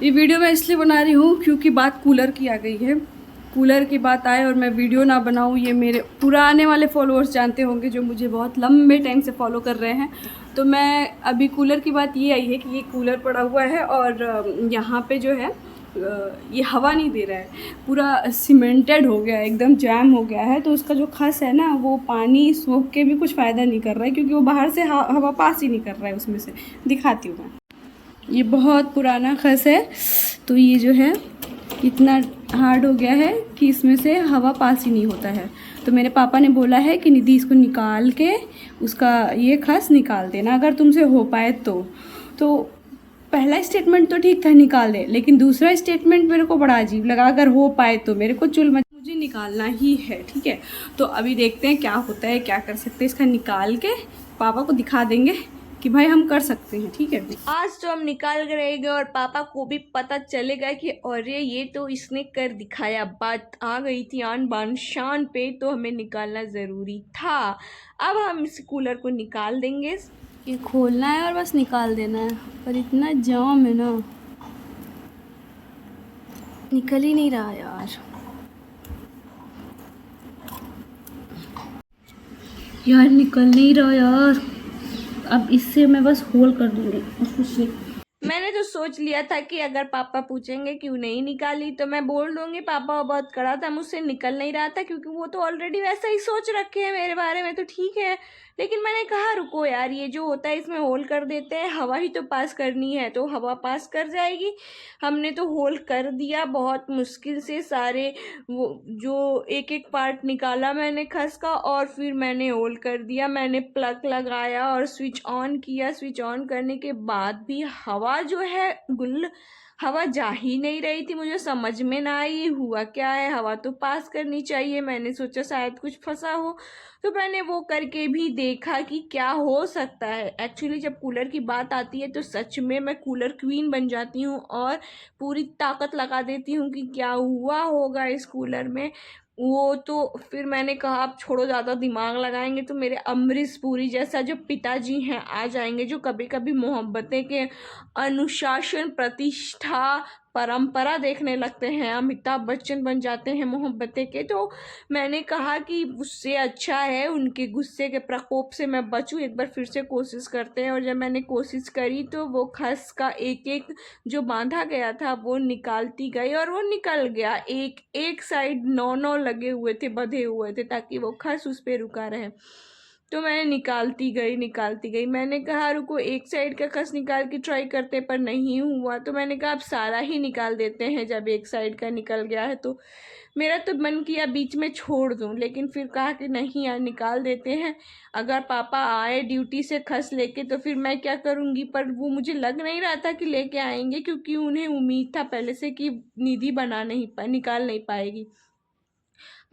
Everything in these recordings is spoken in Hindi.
ये वीडियो मैं इसलिए बना रही हूँ क्योंकि बात कूलर की आ गई है। कूलर की बात आए और मैं वीडियो ना बनाऊँ, ये मेरे पुराने वाले फॉलोअर्स जानते होंगे जो मुझे बहुत लंबे टाइम से फॉलो कर रहे हैं। तो मैं अभी कूलर की बात ये आई है कि ये कूलर पड़ा हुआ है और यहाँ पे जो है ये हवा नहीं दे रहा है, पूरा सीमेंटेड हो गया है, एकदम जैम हो गया है। तो उसका जो खस है ना, वो पानी सोख के भी कुछ फ़ायदा नहीं कर रहा है क्योंकि वो बाहर से हवा पास ही नहीं कर रहा है उसमें से। दिखाती हूँ मैं, ये बहुत पुराना खस है। तो ये जो है इतना हार्ड हो गया है कि इसमें से हवा पास ही नहीं होता है। तो मेरे पापा ने बोला है कि निधि इसको निकाल के उसका ये खस निकाल देना अगर तुमसे हो पाए तो पहला स्टेटमेंट तो ठीक था, निकाल दे, लेकिन दूसरा स्टेटमेंट मेरे को बड़ा अजीब लगा, अगर हो पाए तो मेरे को मुझे निकालना ही है, ठीक है। तो अभी देखते हैं क्या होता है, क्या कर सकते हैं। इसका निकाल के पापा को दिखा देंगे कि भाई हम कर सकते हैं, ठीक है। आज तो हम निकाल कर रहेंगे और पापा को भी पता चलेगा कि अरे ये तो इसने कर दिखाया, बात आ गई थी आन बान शान पे, तो हमें निकालना ज़रूरी था। अब हम इस कूलर को निकाल देंगे। ये खोलना है और बस निकाल देना है, पर इतना जाम है ना, निकल ही नहीं रहा यार। यार निकल नहीं रहा यार। अब इससे मैं बस होल कर दूंगी और कुछ नहीं। मैंने तो सोच लिया था कि अगर पापा पूछेंगे क्यों नहीं निकाली तो मैं बोल दूंगी पापा बहुत कड़ा था, मुझसे निकल नहीं रहा था, क्योंकि वो तो ऑलरेडी वैसा ही सोच रखे हैं मेरे बारे में, तो ठीक है। लेकिन मैंने कहा रुको यार, ये जो होता है इसमें होल कर देते हैं, हवा ही तो पास करनी है तो हवा पास कर जाएगी। हमने तो होल कर दिया बहुत मुश्किल से, सारे वो जो एक एक पार्ट निकाला मैंने खस का और फिर मैंने होल कर दिया। मैंने प्लग लगाया और स्विच ऑन किया। स्विच ऑन करने के बाद भी हवा जो है हवा जा ही नहीं रही थी। मुझे समझ में ना आई हुआ क्या है, हवा तो पास करनी चाहिए। मैंने सोचा शायद कुछ फंसा हो, तो मैंने वो करके भी देखा कि क्या हो सकता है। एक्चुअली जब कूलर की बात आती है तो सच में मैं कूलर क्वीन बन जाती हूँ और पूरी ताकत लगा देती हूँ कि क्या हुआ होगा इस कूलर में। वो तो फिर मैंने कहा आप छोड़ो, ज़्यादा दिमाग लगाएंगे तो मेरे अमरीश पुरी जैसा जो पिताजी हैं आ जाएंगे, जो कभी कभी मोहब्बतें के अनुशासन, प्रतिष्ठा, परंपरा देखने लगते हैं, अमिताभ बच्चन बन जाते हैं मोहब्बतें के। तो मैंने कहा कि उससे अच्छा है उनके गुस्से के प्रकोप से मैं बचूं, एक बार फिर से कोशिश करते हैं। और जब मैंने कोशिश करी तो वो खस का एक एक जो बांधा गया था वो निकालती गई और वो निकल गया। एक एक साइड 9 लगे हुए थे, बंधे हुए थे ताकि वो खस उस पर रुका रहे। तो मैंने निकालती गई। मैंने कहा रुको एक साइड का खस निकाल के ट्राई करते, पर नहीं हुआ। तो मैंने कहा अब सारा ही निकाल देते हैं, जब एक साइड का निकल गया है तो। मेरा तो मन किया बीच में छोड़ दूं, लेकिन फिर कहा कि नहीं यार निकाल देते हैं। अगर पापा आए ड्यूटी से खस लेके तो फिर मैं क्या करूँगी। पर वो मुझे लग नहीं रहा था कि लेके आएंगे, क्योंकि उन्हें उम्मीद था पहले से कि निधि निकाल नहीं पाएगी।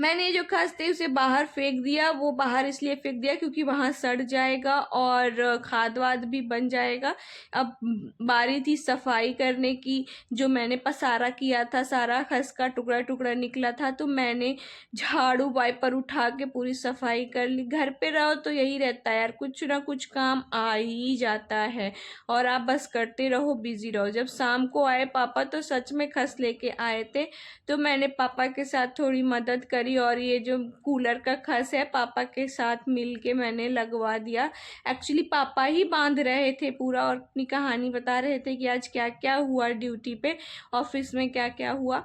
मैंने जो खस थे उसे बाहर फेंक दिया। वो बाहर इसलिए फेंक दिया क्योंकि वहाँ सड़ जाएगा और खाद वाद भी बन जाएगा। अब बारी थी सफाई करने की। जो मैंने पसारा किया था, सारा खस का टुकड़ा टुकड़ा निकला था, तो मैंने झाड़ू वाइपर उठा के पूरी सफाई कर ली। घर पे रहो तो यही रहता है यार, कुछ ना कुछ काम आ ही जाता है और आप बस करते रहो, बिजी रहो। जब शाम को आए पापा तो सच में खस लेके आए थे, तो मैंने पापा के साथ थोड़ी मदद करी और ये जो कूलर का खस है पापा के साथ मिल के मैंने लगवा दिया। एक्चुअली पापा ही बांध रहे थे पूरा और अपनी कहानी बता रहे थे कि आज क्या क्या हुआ ड्यूटी पे, ऑफिस में क्या क्या हुआ।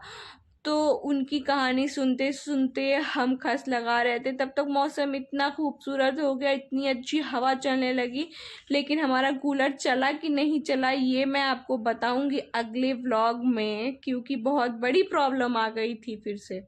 तो उनकी कहानी सुनते सुनते हम खस लगा रहे थे। तब तक मौसम इतना खूबसूरत हो गया, इतनी अच्छी हवा चलने लगी। लेकिन हमारा कूलर चला कि नहीं चला ये मैं आपको बताऊंगी अगले व्लॉग में, क्योंकि बहुत बड़ी प्रॉब्लम आ गई थी फिर से।